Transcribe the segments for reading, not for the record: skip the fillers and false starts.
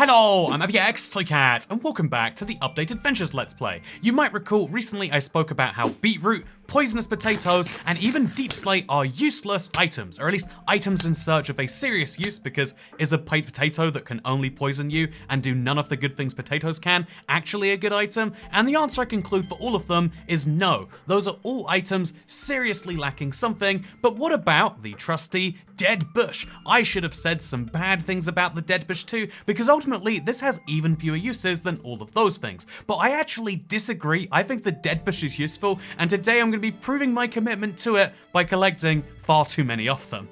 Hello, I'm ABX Toycat, and welcome back to the Update Adventures Let's Play. You might recall recently I spoke about how beetroot, poisonous potatoes, and even deep slate are useless items, or at least items in search of a serious use, because is a potato that can only poison you and do none of the good things potatoes can actually a good item? And the answer I conclude for all of them is no. Those are all items seriously lacking something, but what about the trusty dead bush? I should have said some bad things about the dead bush too, because ultimately this has even fewer uses than all of those things. But I actually disagree. I think the dead bush is useful, and today I'm going to be proving my commitment to it by collecting far too many of them.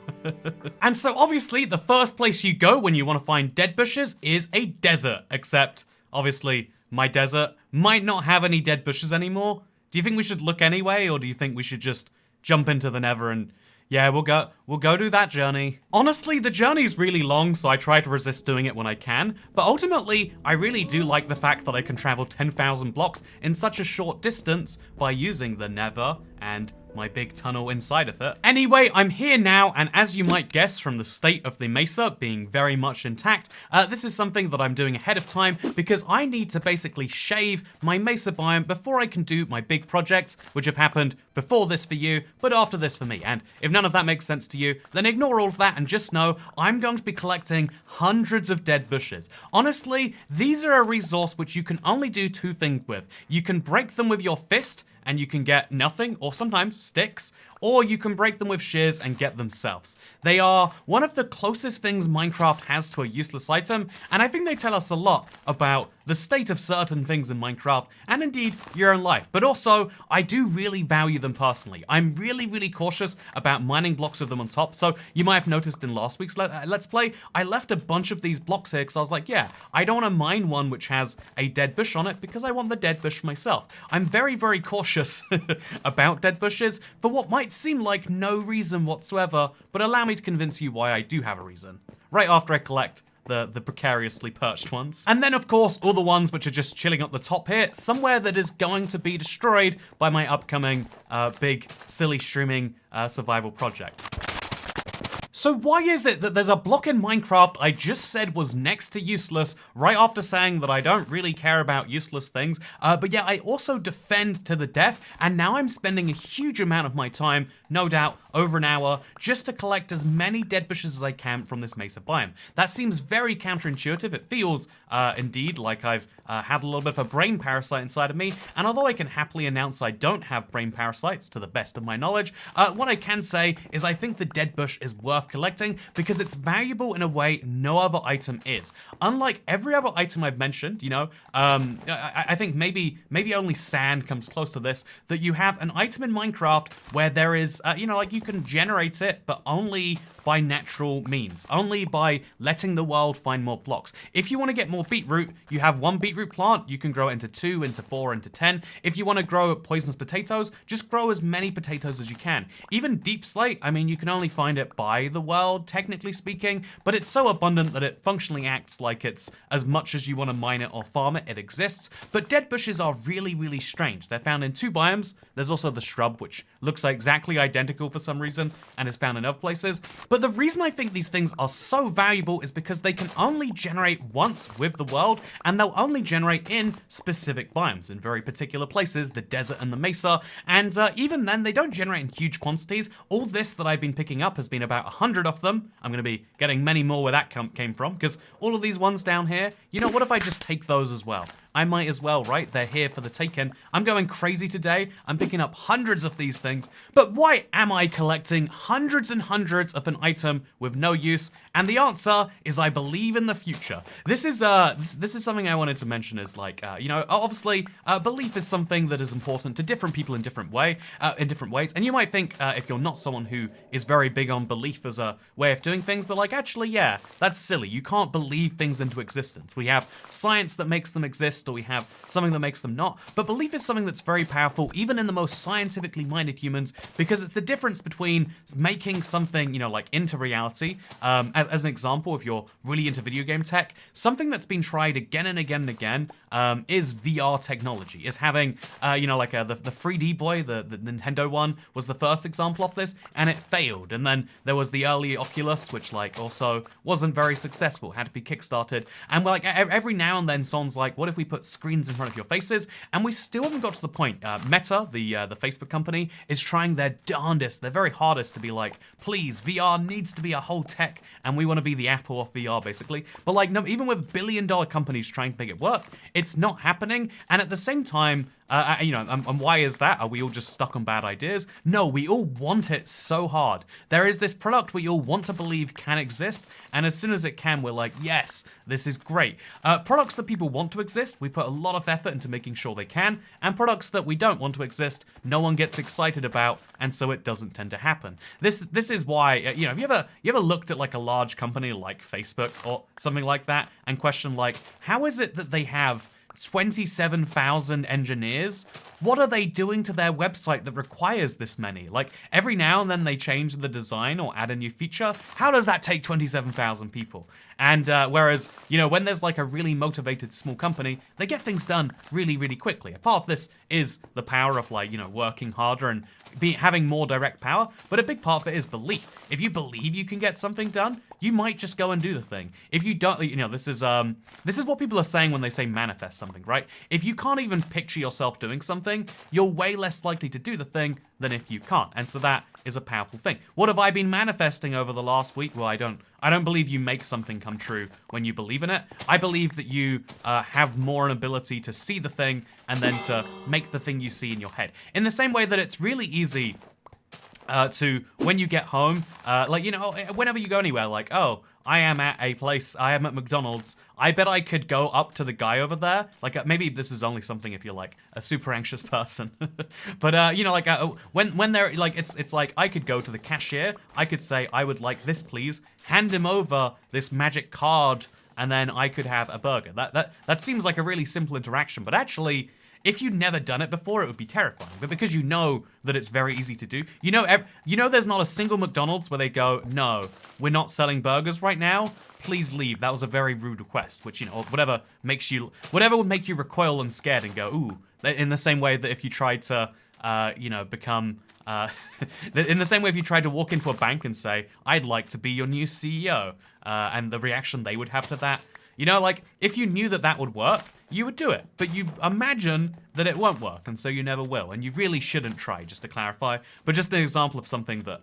And so obviously the first place you go when you want to find dead bushes is a desert, except obviously my desert might not have any dead bushes anymore. Do you think we should look anyway, or do you think we should just jump into the Nether and yeah, we'll go do that journey. Honestly, the journey's really long, so I try to resist doing it when I can, but ultimately, I really do like the fact that I can travel 10,000 blocks in such a short distance by using the Nether and my big tunnel inside of it. Anyway, I'm here now, and as you might guess from the state of the mesa being very much intact, this is something that I'm doing ahead of time because I need to basically shave my mesa biome before I can do my big projects, which have happened before this for you, but after this for me. And if none of that makes sense to you, then ignore all of that and just know I'm going to be collecting hundreds of dead bushes. Honestly, these are a resource which you can only do two things with. You can break them with your fist, and you can get nothing, or sometimes sticks, or you can break them with shears and get themselves. They are one of the closest things Minecraft has to a useless item, and I think they tell us a lot about the state of certain things in Minecraft, and indeed your own life. But also, I do really value them personally. I'm really cautious about mining blocks with them on top, so you might have noticed in last week's Let's Play, I left a bunch of these blocks here because I was like, yeah, I don't want to mine one which has a dead bush on it because I want the dead bush for myself. I'm very cautious about dead bushes for what might seem like no reason whatsoever, but allow me to convince you why I do have a reason. Right after I collect the precariously perched ones. And then of course, all the ones which are just chilling up the top here, somewhere that is going to be destroyed by my upcoming big, silly streaming survival project. So why is it that there's a block in Minecraft I just said was next to useless right after saying that I don't really care about useless things, but yet I also defend to the death, and now I'm spending a huge amount of my time, no doubt over an hour, just to collect as many dead bushes as I can from this mesa biome. That seems very counterintuitive. It feels indeed like I've had a little bit of a brain parasite inside of me, and although I can happily announce I don't have brain parasites to the best of my knowledge, what I can say is I think the dead bush is worth collecting because it's valuable in a way no other item is. Unlike every other item I've mentioned, you know, I think maybe only sand comes close to this, that you have an item in Minecraft where there is, you know, like you can generate it, but only by natural means, only by letting the world find more blocks. If you want to get more beetroot, you have one beetroot plant, you can grow it into 2, into 4, into 10. If you want to grow poisonous potatoes, just grow as many potatoes as you can. Even deep slate, I mean, you can only find it by the world, technically speaking, but it's so abundant that it functionally acts like it's as much as you want to mine it or farm it, it exists. But dead bushes are really strange. They're found in 2 biomes. There's also the shrub, which looks exactly identical for some reason and is found in other places. But the reason I think these things are so valuable is because they can only generate once with the world, and they'll only generate in specific biomes, in very particular places, the desert and the mesa, and even then they don't generate in huge quantities. All this that I've been picking up has been about 100 of them. I'm going to be getting many more where that came from, because all of these ones down here, you know, what if I just take those as well? I might as well, right? They're here for the taking. I'm going crazy today. I'm picking up hundreds of these things. But why am I collecting hundreds and hundreds of an item with no use? And the answer is I believe in the future. This is something I wanted to mention is like, you know, obviously belief is something that is important to different people in different ways. And you might think if you're not someone who is very big on belief as a way of doing things, they're like, actually, yeah, that's silly. You can't believe things into existence. We have science that makes them exist, or we have something that makes them not. But belief is something that's very powerful, even in the most scientifically minded humans, because it's the difference between making something, you know, like into reality. As an example, if you're really into video game tech, something that's been tried again and again and again is VR technology, is having, you know, like the 3D Boy, the Nintendo one, was the first example of this, and it failed. And then there was the early Oculus, which like also wasn't very successful, had to be kickstarted. And like every now and then someone's like, what if we put screens in front of your faces? And we still haven't got to the point. Meta, the Facebook company, is trying their darndest, their very hardest to be like, please, VR needs to be a whole tech, and we want to be the Apple of VR, basically. But like, no, even with billion-dollar companies trying to make it work, it's not happening. And at the same time, you know, and why is that? Are we all just stuck on bad ideas? No, we all want it so hard. There is this product we all want to believe can exist, and as soon as it can, we're like, yes, this is great. Products that people want to exist, we put a lot of effort into making sure they can, and products that we don't want to exist, no one gets excited about, and so it doesn't tend to happen. This is why, you know, have you ever looked at like a large company like Facebook or something like that and questioned like, how is it that they have 27,000 engineers? What are they doing to their website that requires this many? Like, every now and then they change the design or add a new feature. How does that take 27,000 people? And whereas, you know, when there's like a really motivated small company, they get things done really, really quickly. A part of this is the power of like, you know, working harder and having more direct power, but a big part of it is belief. If you believe you can get something done, you might just go and do the thing. If you don't, you know, this is what people are saying when they say manifest something, right? If you can't even picture yourself doing something, you're way less likely to do the thing than if you can't. And so that is a powerful thing. What have I been manifesting over the last week? Well, I don't believe you make something come true when you believe in it. I believe that you have more an ability to see the thing and then to make the thing you see in your head. In the same way that it's really easy to, when you get home, like, you know, whenever you go anywhere, like, oh, I am at a place, I am at McDonald's, I bet I could go up to the guy over there. Like, maybe this is only something if you're like a super anxious person. But, you know, like when they're like, it's like I could go to the cashier, I could say, I would like this, please, hand him over this magic card, and then I could have a burger. That seems like a really simple interaction, but actually, if you'd never done it before, it would be terrifying. But because you know that it's very easy to do, you know there's not a single McDonald's where they go, no, we're not selling burgers right now. Please leave. That was a very rude request, which, you know, whatever would make you recoil and scared and go, ooh. In the same way that if you tried to, you know, become, in the same way if you tried to walk into a bank and say, I'd like to be your new CEO, and the reaction they would have to that, you know, like, if you knew that that would work, you would do it, but you imagine that it won't work, and so you never will, and you really shouldn't try, just to clarify, but just an example of something that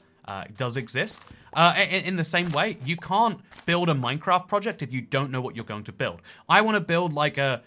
does exist. In the same way, you can't build a Minecraft project if you don't know what you're going to build. I want to build like a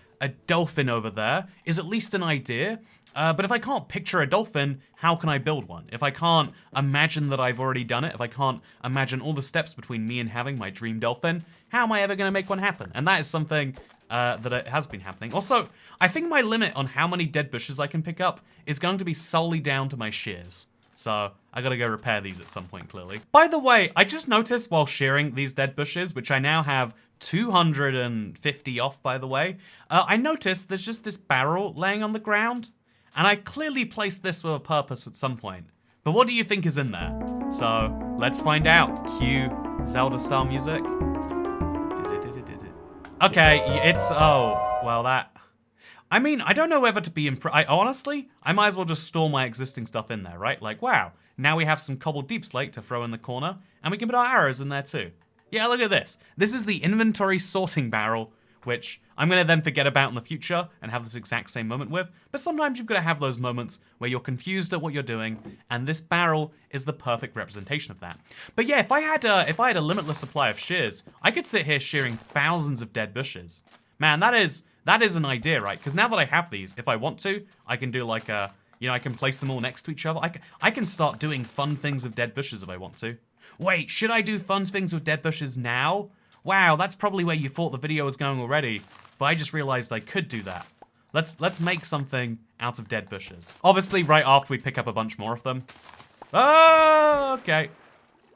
dolphin over there, is at least an idea, but if I can't picture a dolphin, how can I build one? If I can't imagine that I've already done it, if I can't imagine all the steps between me and having my dream dolphin, how am I ever going to make one happen? And that is something that it has been happening. Also, I think my limit on how many dead bushes I can pick up is going to be solely down to my shears. So I gotta go repair these at some point, clearly. By the way, I just noticed while shearing these dead bushes, which I now have 250 off, by the way, I noticed there's just this barrel laying on the ground, and I clearly placed this with a purpose at some point. But what do you think is in there? So let's find out. Cue Zelda-style music. Okay, it's, oh, well that, I mean, I don't know whether to be honestly, I might as well just store my existing stuff in there, right? Like, wow, now we have some cobbled deep slate to throw in the corner, and we can put our arrows in there too. Yeah, look at this. This is the inventory sorting barrel, which I'm gonna then forget about in the future and have this exact same moment with, but sometimes you've gotta have those moments where you're confused at what you're doing, and this barrel is the perfect representation of that. But yeah, if I had a limitless supply of shears, I could sit here shearing thousands of dead bushes. Man, that is an idea, right? Because now that I have these, if I want to, I can do like a, you know, I can place them all next to each other. I can start doing fun things with dead bushes if I want to. Wait, should I do fun things with dead bushes now? Wow, that's probably where you thought the video was going already, but I just realized I could do that. Let's make something out of dead bushes. Obviously, right after we pick up a bunch more of them. Oh, okay.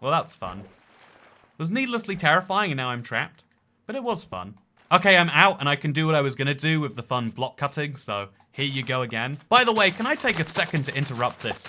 Well, that's fun. It was needlessly terrifying and now I'm trapped, but it was fun. Okay, I'm out and I can do what I was gonna do with the fun block cutting, so here you go again. By the way, can I take a second to interrupt this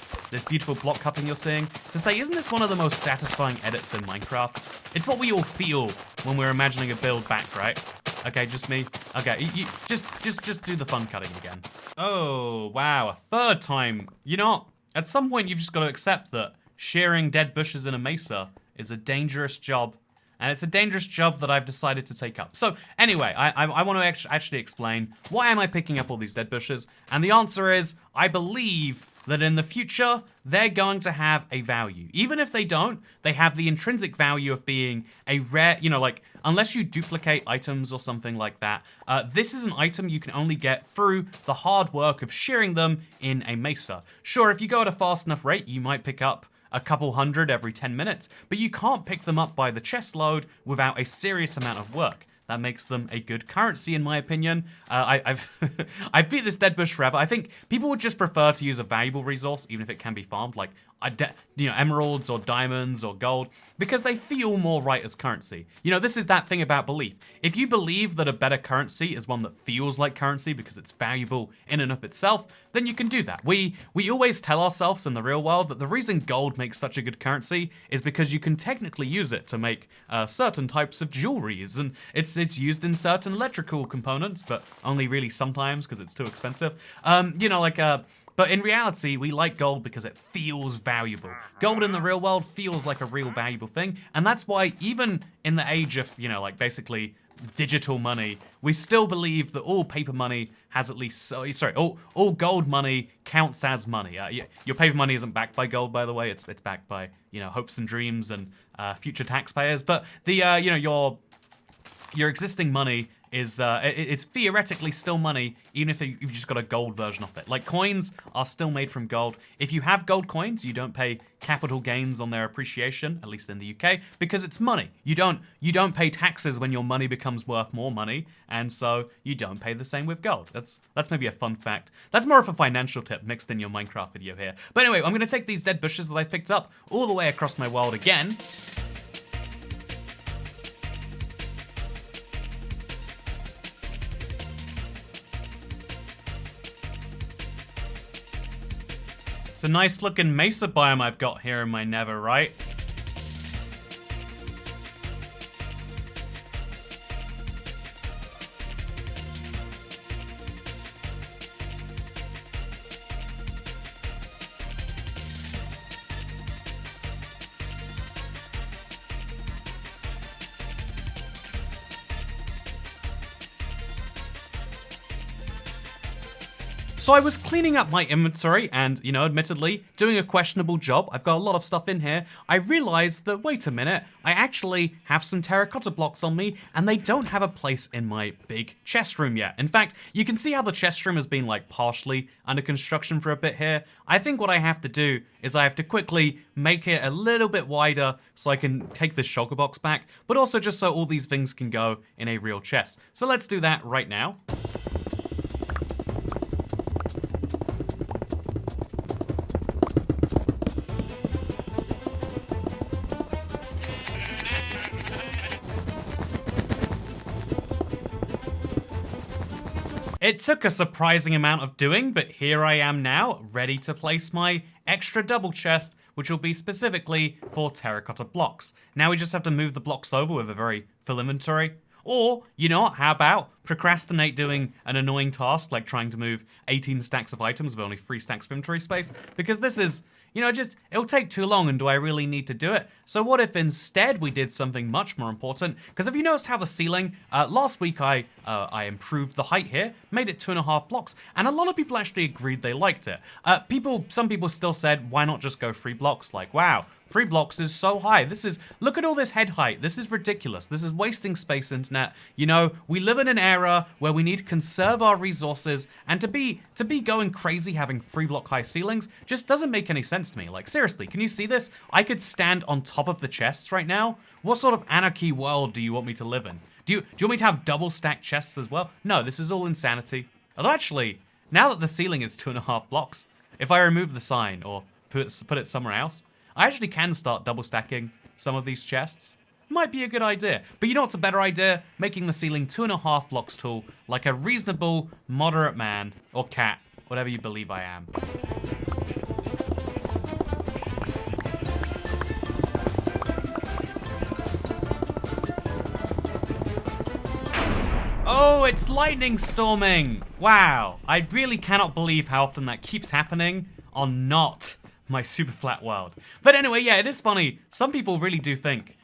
beautiful block cutting you're seeing? To say, isn't this one of the most satisfying edits in Minecraft? It's what we all feel when we're imagining a build back, right? Okay, just me. Okay, you just do the fun cutting again. Oh, wow, a third time. You know what? At some point, you've just got to accept that shearing dead bushes in a mesa is a dangerous job. And it's a dangerous job that I've decided to take up. So anyway, I want to actually explain, why am I picking up all these dead bushes? And the answer is, I believe that in the future, they're going to have a value. Even if they don't, they have the intrinsic value of being a rare, you know, like, unless you duplicate items or something like that, this is an item you can only get through the hard work of shearing them in a mesa. Sure, if you go at a fast enough rate, you might pick up a couple hundred every 10 minutes, but you can't pick them up by the chest load without a serious amount of work. That makes them a good currency, in my opinion. I've I've beat this dead bush forever. I think people would just prefer to use a valuable resource, even if it can be farmed, like you know, emeralds or diamonds or gold, because they feel more right as currency. You know, this is that thing about belief. If you believe that a better currency is one that feels like currency because it's valuable in and of itself, then you can do that. We always tell ourselves in the real world that the reason gold makes such a good currency is because you can technically use it to make certain types of jewelries, and it's used in certain electrical components, but only really sometimes because it's too expensive. You know, like but in reality, we like gold because it feels valuable. Gold in the real world feels like a real valuable thing, and that's why even in the age of, you know, like basically digital money, we still believe that all paper money has at least, sorry, all gold money counts as money. Your paper money isn't backed by gold, by the way. It's backed by, you know, hopes and dreams and future taxpayers. But the you know, your existing money is it's theoretically still money, even if you've just got a gold version of it. Like, coins are still made from gold. If you have gold coins, you don't pay capital gains on their appreciation, at least in the UK, because it's money. You don't pay taxes when your money becomes worth more money, and so you don't pay the same with gold. That's maybe a fun fact. That's more of a financial tip mixed in your Minecraft video here. But anyway, I'm gonna take these dead bushes that I picked up all the way across my world again. It's a nice looking mesa biome I've got here in my nether, right? So I was cleaning up my inventory and, you know, admittedly, doing a questionable job. I've got a lot of stuff in here. I realized that, wait a minute, I actually have some terracotta blocks on me and they don't have a place in my big chest room yet. In fact, you can see how the chest room has been like partially under construction for a bit here. I think what I have to do is I have to quickly make it a little bit wider so I can take this shulker box back, but also just so all these things can go in a real chest. So let's do that right now. It took a surprising amount of doing, but here I am now, ready to place my extra double chest, which will be specifically for terracotta blocks. Now we just have to move the blocks over with a very full inventory. Or, you know what, how about procrastinate doing an annoying task like trying to move 18 stacks of items with only 3 stacks of inventory space? Because this is, you know, just, it'll take too long, and do I really need to do it? So what if instead we did something much more important? Because have you noticed how the ceiling, last week I improved the height here, made it 2.5 blocks, and a lot of people actually agreed they liked it. Some people still said, why not just go 3 blocks? Like, wow, 3 blocks is so high. Look at all this head height. This is ridiculous. This is wasting space, internet. You know, we live in an era where we need to conserve our resources, and to be going crazy having 3 block high ceilings just doesn't make any sense to me. Like, seriously, can you see this? I could stand on top of the chests right now. What sort of anarchy world do you want me to live in? Do you want me to have double stacked chests as well? No, this is all insanity. Although actually, now that the ceiling is 2.5 blocks, if I remove the sign or put it somewhere else, I actually can start double stacking some of these chests. Might be a good idea. But you know what's a better idea? Making the ceiling 2.5 blocks tall, like a reasonable, moderate man, or cat, whatever you believe I am. Oh, it's lightning storming. Wow. I really cannot believe how often that keeps happening on not my super flat world. But anyway, yeah, it is funny. Some people really do think,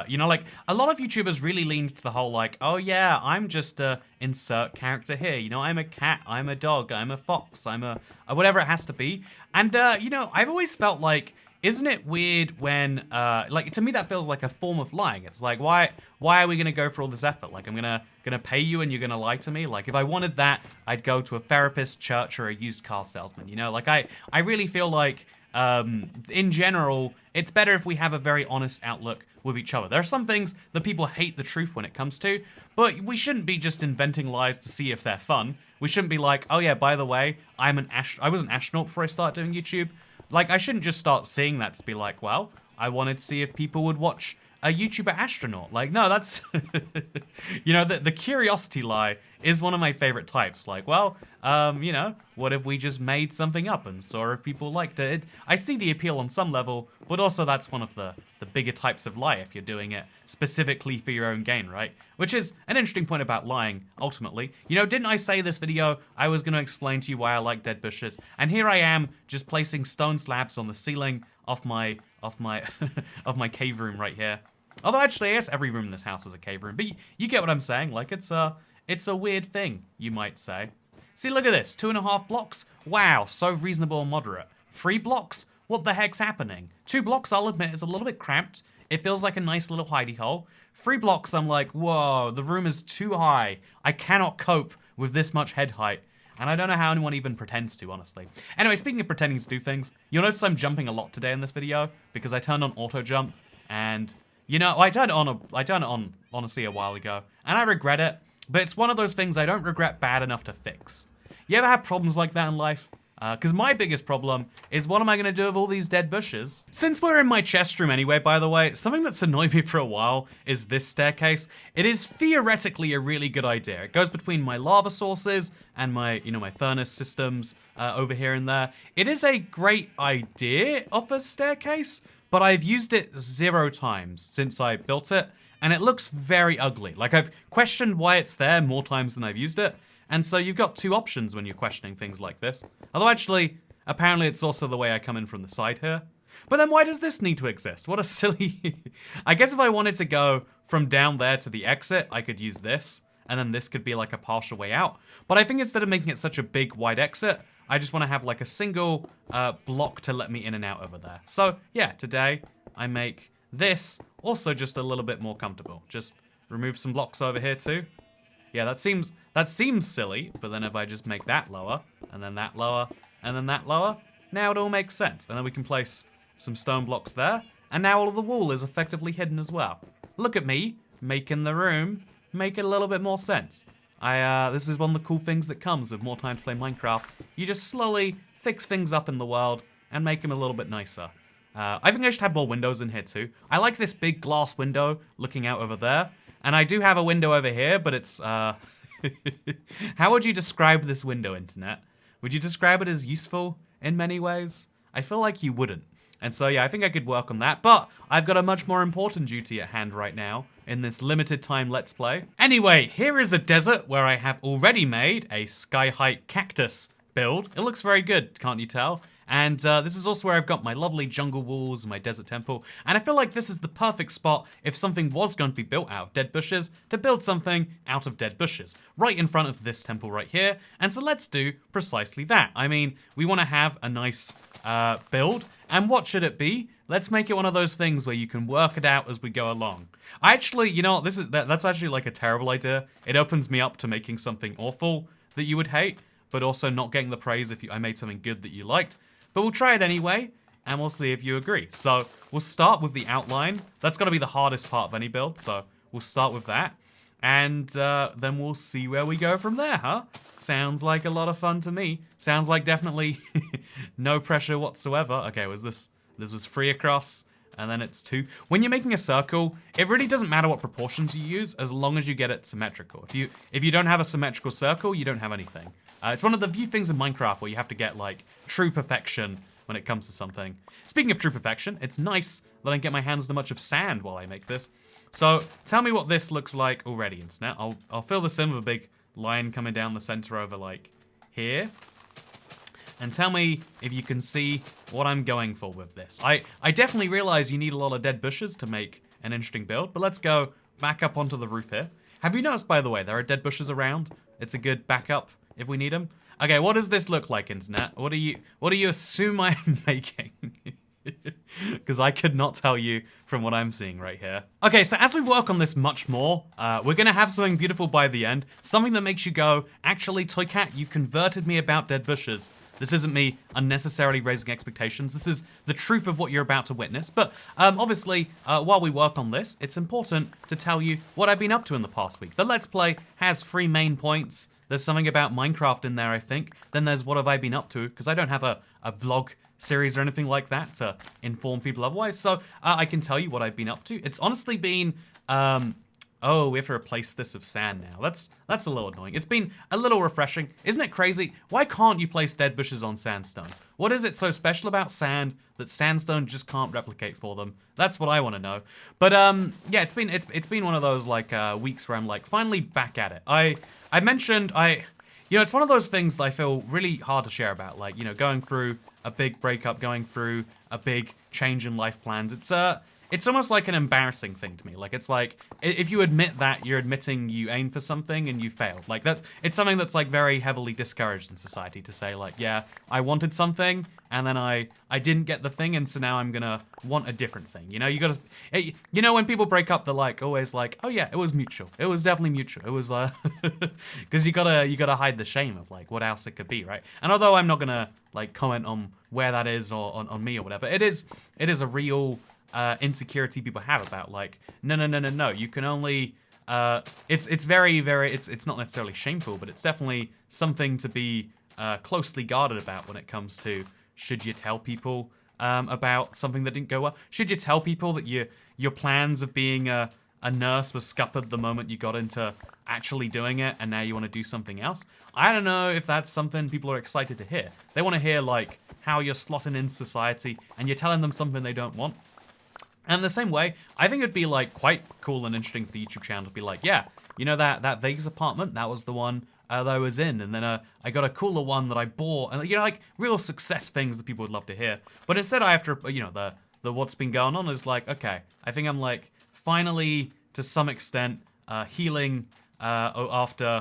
you know, like, a lot of YouTubers really lean to the whole, like, oh yeah, I'm just a insert character here. You know, I'm a cat, I'm a dog, I'm a fox, I'm a whatever it has to be. And, you know, I've always felt like, isn't it weird when, like, to me that feels like a form of lying. It's like, why are we gonna go for all this effort? Like, I'm gonna pay you and you're gonna lie to me? Like, if I wanted that, I'd go to a therapist, church, or a used car salesman, you know? Like, I really feel like, in general, it's better if we have a very honest outlook with each other. There are some things that people hate the truth when it comes to, but we shouldn't be just inventing lies to see if they're fun. We shouldn't be like, oh yeah, by the way, I was an astronaut before I started doing YouTube. Like, I shouldn't just start seeing that to be like, well, I wanted to see if people would watch a YouTuber astronaut. Like, no, that's, you know, the curiosity lie is one of my favorite types. Like, well, you know, what if we just made something up and saw if people liked it? I see the appeal on some level, but also that's one of the bigger types of lie if you're doing it specifically for your own gain, right? Which is an interesting point about lying, ultimately. You know, didn't I say this video I was going to explain to you why I like dead bushes? And here I am, just placing stone slabs on the ceiling of my of my cave room right here. Although actually, I guess every room in this house is a cave room. But you get what I'm saying. Like, it's a weird thing, you might say. See, look at this. 2.5 blocks. Wow, so reasonable and moderate. 3 blocks? What the heck's happening? 2 blocks, I'll admit, is a little bit cramped. It feels like a nice little hidey hole. 3 blocks, I'm like, whoa, the room is too high. I cannot cope with this much head height. And I don't know how anyone even pretends to, honestly. Anyway, speaking of pretending to do things, you'll notice I'm jumping a lot today in this video because I turned on auto jump, and you know, I turned it on honestly a while ago, and I regret it. But it's one of those things I don't regret bad enough to fix. You ever have problems like that in life? Because my biggest problem is, what am I going to do with all these dead bushes? Since we're in my chest room anyway, by the way, something that's annoyed me for a while is this staircase. It is theoretically a really good idea. It goes between my lava sources and my, you know, my furnace systems over here and there. It is a great idea of a staircase, but I've used it 0 times since I built it, and it looks very ugly. Like, I've questioned why it's there more times than I've used it. And so you've got 2 options when you're questioning things like this. Although actually, apparently it's also the way I come in from the side here. But then why does this need to exist? What a silly... I guess if I wanted to go from down there to the exit, I could use this. And then this could be like a partial way out. But I think instead of making it such a big, wide exit, I just want to have like a single block to let me in and out over there. So yeah, today I make this also just a little bit more comfortable. Just remove some blocks over here too. Yeah, that seems silly, but then if I just make that lower, and then that lower, and then that lower, now it all makes sense. And then we can place some stone blocks there, and now all of the wall is effectively hidden as well. Look at me, making the room make a little bit more sense. This is one of the cool things that comes with more time to play Minecraft. You just slowly fix things up in the world and make them a little bit nicer. I think I should have more windows in here too. I like this big glass window looking out over there. And I do have a window over here, but it's, how would you describe this window, internet? Would you describe it as useful in many ways? I feel like you wouldn't. And so, yeah, I think I could work on that, but I've got a much more important duty at hand right now in this limited time Let's Play. Anyway, here is a desert where I have already made a sky height cactus build. It looks very good, can't you tell? And this is also where I've got my lovely jungle walls and my desert temple. And I feel like this is the perfect spot if something was going to be built out of dead bushes, to build something out of dead bushes, right in front of this temple right here. And so let's do precisely that. I mean, we want to have a nice build. And what should it be? Let's make it one of those things where you can work it out as we go along. I actually, you know, that's actually like a terrible idea. It opens me up to making something awful that you would hate, but also not getting the praise if I made something good that you liked. But we'll try it anyway, and we'll see if you agree. So we'll start with the outline. That's got to be the hardest part of any build, so we'll start with that. And then we'll see where we go from there, huh? Sounds like a lot of fun to me. Sounds like definitely no pressure whatsoever. Okay, this was 3 across, and then it's 2. When you're making a circle, it really doesn't matter what proportions you use as long as you get it symmetrical. If you don't have a symmetrical circle, you don't have anything. It's one of the few things in Minecraft where you have to get, like, true perfection when it comes to something. Speaking of true perfection, it's nice that I can get my hands on much of sand while I make this. So tell me what this looks like already, internet. I'll fill this in with a big line coming down the center over like here. And tell me if you can see what I'm going for with this. I definitely realize you need a lot of dead bushes to make an interesting build, but let's go back up onto the roof here. Have you noticed, by the way, there are dead bushes around? It's a good backup if we need them. Okay, what does this look like, internet? What do you assume I'm making? Because I could not tell you from what I'm seeing right here. Okay, so as we work on this much more, we're gonna have something beautiful by the end. Something that makes you go, actually, Toycat, you converted me about dead bushes. This isn't me unnecessarily raising expectations. This is the truth of what you're about to witness. But obviously, while we work on this, it's important to tell you what I've been up to in the past week. The Let's Play has 3 main points. There's something about Minecraft in there, I think. Then there's what have I been up to, because I don't have a vlog series or anything like that to inform people otherwise. So I can tell you what I've been up to. It's honestly been... Oh, we have to replace this with sand now. That's a little annoying. It's been a little refreshing. Isn't it crazy? Why can't you place dead bushes on sandstone? What is it so special about sand that sandstone just can't replicate for them? That's what I want to know. But yeah, it's been one of those like weeks where I'm like finally back at it. I mentioned you know, it's one of those things that I feel really hard to share about. Like, you know, going through a big breakup, going through a big change in life plans. It's almost like an embarrassing thing to me. Like, it's like, if you admit that, you're admitting you aimed for something and you failed. Like, it's something that's, like, very heavily discouraged in society to say, like, yeah, I wanted something, and then I didn't get the thing, and so now I'm gonna want a different thing. You know, you gotta, you know, when people break up, they're, like, always like, oh, yeah, it was mutual. It was definitely mutual. It was, because you gotta hide the shame of, like, what else it could be, right? And although I'm not gonna, like, comment on where that is or on me or whatever, it is a real... insecurity people have about like no you can only it's very it's not necessarily shameful, but it's definitely something to be closely guarded about when it comes to should you tell people about something that didn't go well. Should you tell people that your plans of being a nurse was scuppered the moment you got into actually doing it and now you want to do something else? I don't know if that's something people are excited to hear. They want to hear like how you're slotting in society and you're telling them something they don't want. And the same way, I think it'd be like quite cool and interesting for the YouTube channel to be like, yeah, you know that Vegas apartment, that was the one that I was in, and then I got a cooler one that I bought, and you know, like real success things that people would love to hear. But instead, I have to, you know, the what's been going on is like, okay, I think I'm like finally to some extent healing after,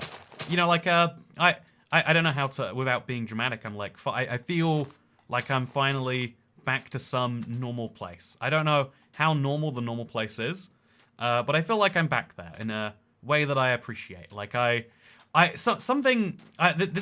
you know, like I don't know how to without being dramatic. I'm like I feel like I'm finally back to some normal place. I don't know how normal the normal place is, but I feel like I'm back there in a way that I appreciate. Like this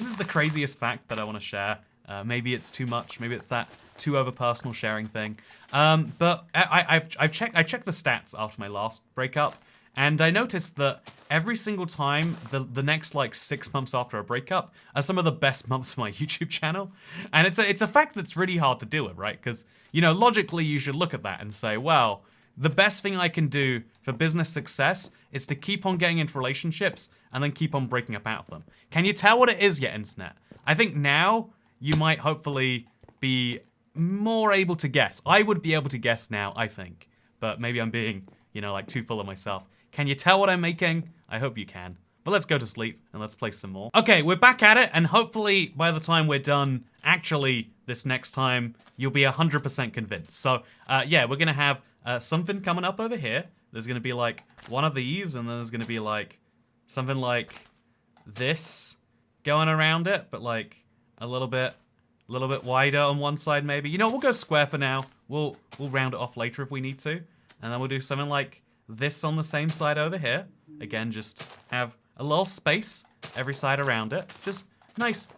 is the craziest fact that I want to share. Maybe it's too much. Maybe it's that too over personal sharing thing. But I checked the stats after my last breakup, and I noticed that every single time the next like 6 months after a breakup are some of the best months for my YouTube channel. And it's a fact that's really hard to deal with, right? Because, you know, logically you should look at that and say, well, the best thing I can do for business success is to keep on getting into relationships and then keep on breaking up out of them. Can you tell what it is yet, internet? I think now you might hopefully be more able to guess. I would be able to guess now, I think. But maybe I'm being, you know, like too full of myself. Can you tell what I'm making? I hope you can. But let's go to sleep and let's play some more. Okay, we're back at it, and hopefully by the time we're done, actually this next time, you'll be 100% convinced. So yeah, we're gonna have something coming up over here. There's gonna be like one of these, and then there's gonna be like something like this going around it, but like a little bit wider on one side maybe. You know, we'll go square for now. We'll round it off later if we need to, and then we'll do something like this on the same side over here. Again, just have a little space every side around it. Just nice,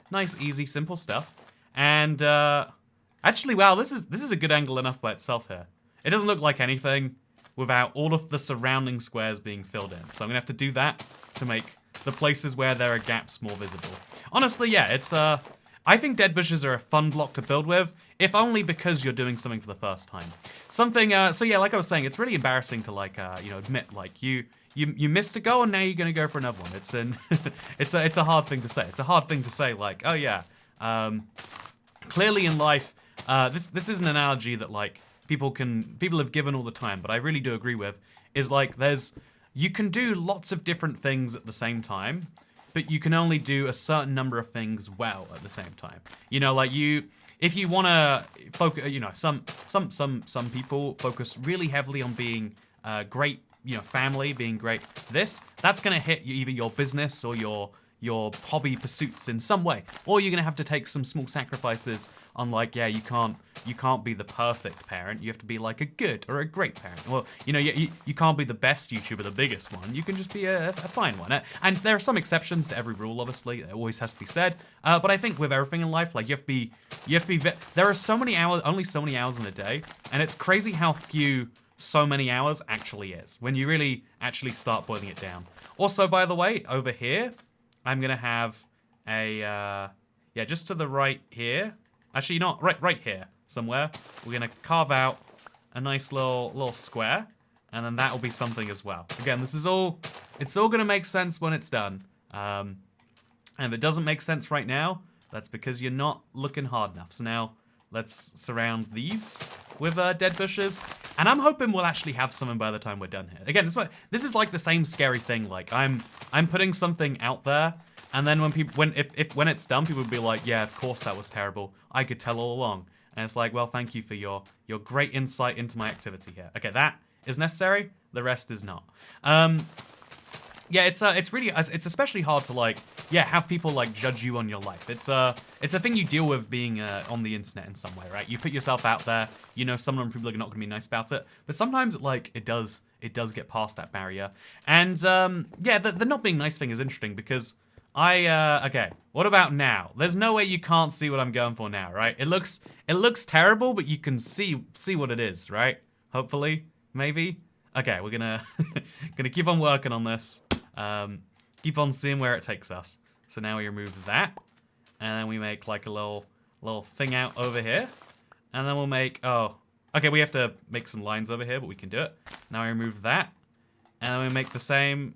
easy, simple stuff. And actually, wow, this is a good angle enough by itself here. It doesn't look like anything without all of the surrounding squares being filled in. So I'm gonna have to do that to make the places where there are gaps more visible. Honestly, yeah, it's I think dead bushes are a fun block to build with, if only because you're doing something for the first time. Something, so yeah, like I was saying, it's really embarrassing to like, you know, admit like you missed a goal and now you're gonna go for another one. It's it's a hard thing to say. It's a hard thing to say like, oh yeah, clearly in life, this is an analogy that like people have given all the time, but I really do agree with. is like you can do lots of different things at the same time, but you can only do a certain number of things well at the same time. You know, like if you want to focus, you know, some people focus really heavily on being great, you know, family, being great. That's going to hit either your business or your hobby pursuits in some way, or you're going to have to take some small sacrifices on, like, yeah, you can't be the perfect parent. You have to be like a good or a great parent. Well, you know, you can't be the best YouTuber, the biggest one. You can just be a fine one. And there are some exceptions to every rule, obviously. It always has to be said. But I think with everything in life, like, you have to be. There are so many hours, only so many hours in a day, and it's crazy how few so many hours actually is when you really actually start boiling it down. Also, by the way, over here, I'm gonna have a yeah, just to the right here. Actually, not right here somewhere. We're gonna carve out a nice little square, and then that will be something as well. Again, it's all gonna make sense when it's done. And if it doesn't make sense right now, that's because you're not looking hard enough. So now let's surround these with dead bushes, and I'm hoping we'll actually have something by the time we're done here. Again, this is like the same scary thing. Like I'm putting something out there, and then when it's done, people will be like, yeah, of course that was terrible. I could tell all along. And it's like, well, thank you for your great insight into my activity here. Okay, that is necessary. The rest is not. Yeah, it's especially hard to, like, yeah, have people, like, judge you on your life. It's a thing you deal with being on the internet in some way, right? You put yourself out there, you know, some of them people are not gonna be nice about it, but sometimes, like, it does get past that barrier. And yeah, the not being nice thing is interesting because okay, what about now? There's no way you can't see what I'm going for now, right? It looks terrible, but you can see what it is, right? Hopefully, maybe. Okay, we're gonna keep on working on this. Keep on seeing where it takes us. So now we remove that, and then we make like a little thing out over here, and then we'll make, oh, okay, we have to make some lines over here, but we can do it. Now we remove that, and then we make the same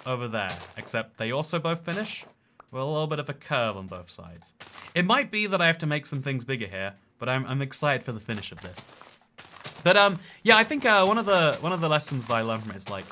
over there, except they also both finish with a little bit of a curve on both sides. It might be that I have to make some things bigger here, but I'm excited for the finish of this. But yeah, I think one of the lessons that I learned from it is, like,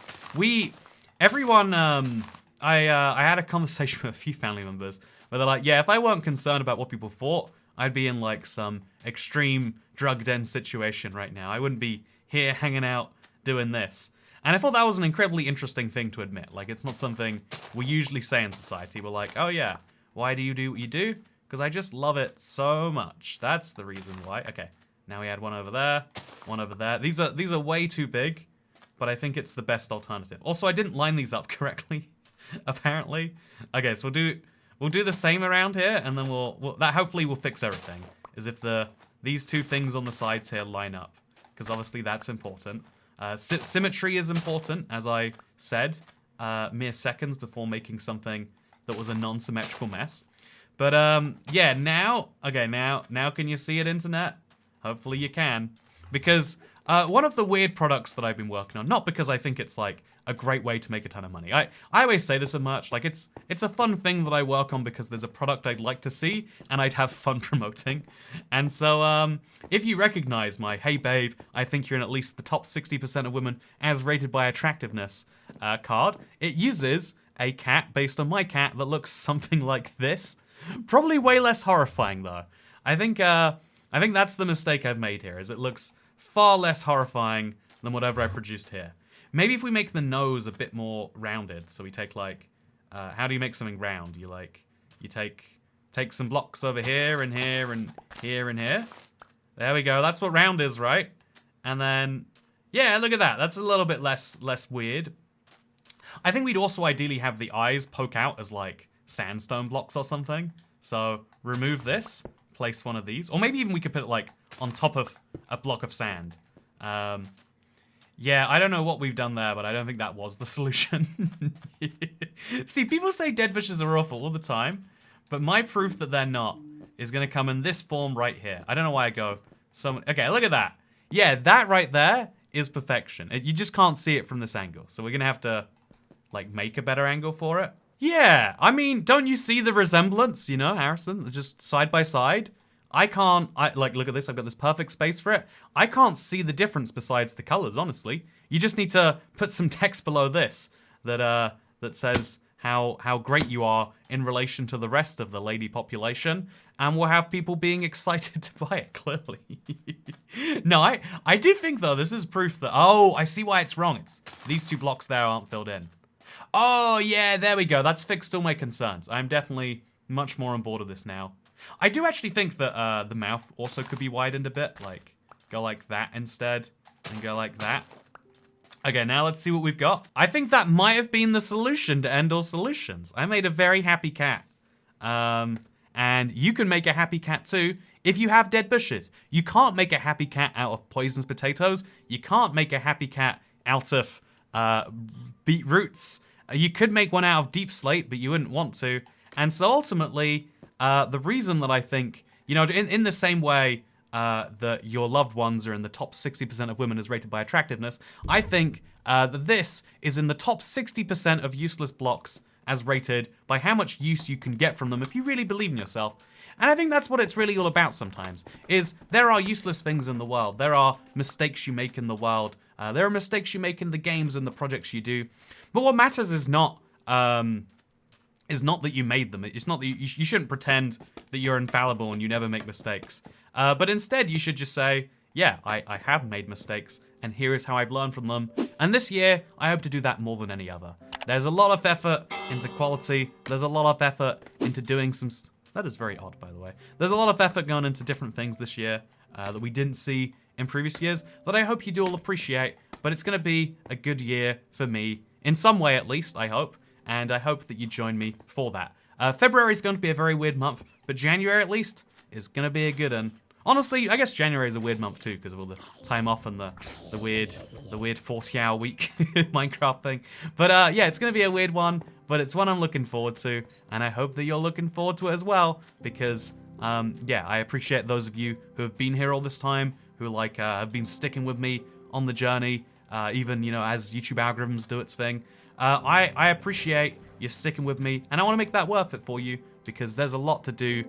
everyone, I had a conversation with a few family members where they're like, yeah, if I weren't concerned about what people thought, I'd be in, like, some extreme drug den situation right now. I wouldn't be here hanging out doing this. And I thought that was an incredibly interesting thing to admit. Like, it's not something we usually say in society. We're like, oh yeah, why do you do what you do? Because I just love it so much. That's the reason why. Okay, now we add one over there, one over there. These are way too big, but I think it's the best alternative. Also, I didn't line these up correctly, apparently. Okay, so we'll do the same around here, and then that hopefully will fix everything. Is if these two things on the sides here line up, because obviously that's important. Symmetry is important, as I said mere seconds before making something that was a non-symmetrical mess. But yeah, now can you see it, internet? Hopefully you can, because one of the weird products that I've been working on, not because I think it's like a great way to make a ton of money. I always say this so much, like it's a fun thing that I work on because there's a product I'd like to see and I'd have fun promoting. And so if you recognize my "Hey babe, I think you're in at least the top 60% of women as rated by attractiveness" card, it uses a cat based on my cat that looks something like this. Probably way less horrifying though. I think that's the mistake I've made here, is it looks far less horrifying than whatever I produced here. Maybe if we make the nose a bit more rounded, so we take, like, how do you make something round? You take some blocks over here and here and here and here. There we go. That's what round is, right? And then, yeah, look at that. That's a little bit less weird. I think we'd also ideally have the eyes poke out as, like, sandstone blocks or something. So remove this, place one of these, or maybe even we could put it, like, on top of a block of sand. Yeah, I don't know what we've done there, but I don't think that was the solution. See, people say dead fishes are awful all the time, but my proof that they're not is going to come in this form right here. I don't know why I go so... Okay, look at that. Yeah, that right there is perfection. You just can't see it from this angle, so we're going to have to, like, make a better angle for it. Yeah, I mean, don't you see the resemblance, you know, Harrison? Just side by side. Like, look at this. I've got this perfect space for it. I can't see the difference besides the colors, honestly. You just need to put some text below this that says how great you are in relation to the rest of the lady population, and we'll have people being excited to buy it, clearly. No, I do think, though, this is proof that, oh, I see why it's wrong. It's these 2 blocks there aren't filled in. Oh, yeah, there we go. That's fixed all my concerns. I'm definitely much more on board with this now. I do actually think that the mouth also could be widened a bit. Like, go like that instead, and go like that. Okay, now let's see what we've got. I think that might have been the solution to end all solutions. I made a very happy cat. And you can make a happy cat too if you have dead bushes. You can't make a happy cat out of poisonous potatoes. You can't make a happy cat out of beetroots. You could make one out of deep slate, but you wouldn't want to. And so ultimately, the reason that I think, you know, in the same way that your loved ones are in the top 60% of women as rated by attractiveness, I think that this is in the top 60% of useless blocks as rated by how much use you can get from them if you really believe in yourself. And I think that's what it's really all about sometimes, is there are useless things in the world. There are mistakes you make in the world. There are mistakes you make in the games and the projects you do. But what matters is not that you made them. It's not that you shouldn't pretend that you're infallible and you never make mistakes. But instead, you should just say, yeah, I have made mistakes, and here is how I've learned from them. And this year, I hope to do that more than any other. There's a lot of effort into quality. There's a lot of effort into doing some... That is very odd, by the way. There's a lot of effort going into different things this year that we didn't see in previous years that I hope you do all appreciate. But it's going to be a good year for me, in some way at least, I hope. And I hope that you join me for that. February is going to be a very weird month, but January at least is going to be a good one. Honestly, I guess January is a weird month too because of all the time off and the weird 40-hour week Minecraft thing. But yeah, it's going to be a weird one, but it's one I'm looking forward to, and I hope that you're looking forward to it as well because yeah, I appreciate those of you who have been here all this time, who have been sticking with me on the journey, even, you know, as YouTube algorithms do its thing. I appreciate you sticking with me, and I want to make that worth it for you because there's a lot to do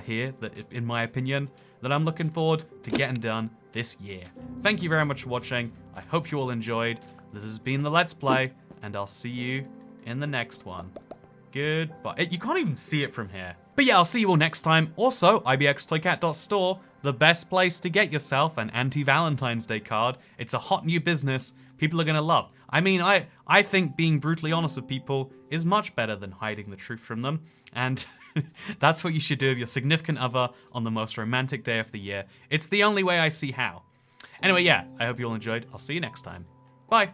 here that, in my opinion, that I'm looking forward to getting done this year. Thank you very much for watching. I hope you all enjoyed. This has been the Let's Play, and I'll see you in the next one. Goodbye. You can't even see it from here. But yeah, I'll see you all next time. Also, ibxtoycat.store, the best place to get yourself an anti-Valentine's Day card. It's a hot new business people are going to love. I mean, I think being brutally honest with people is much better than hiding the truth from them. And that's what you should do with your significant other on the most romantic day of the year. It's the only way I see how. Anyway, yeah, I hope you all enjoyed. I'll see you next time. Bye.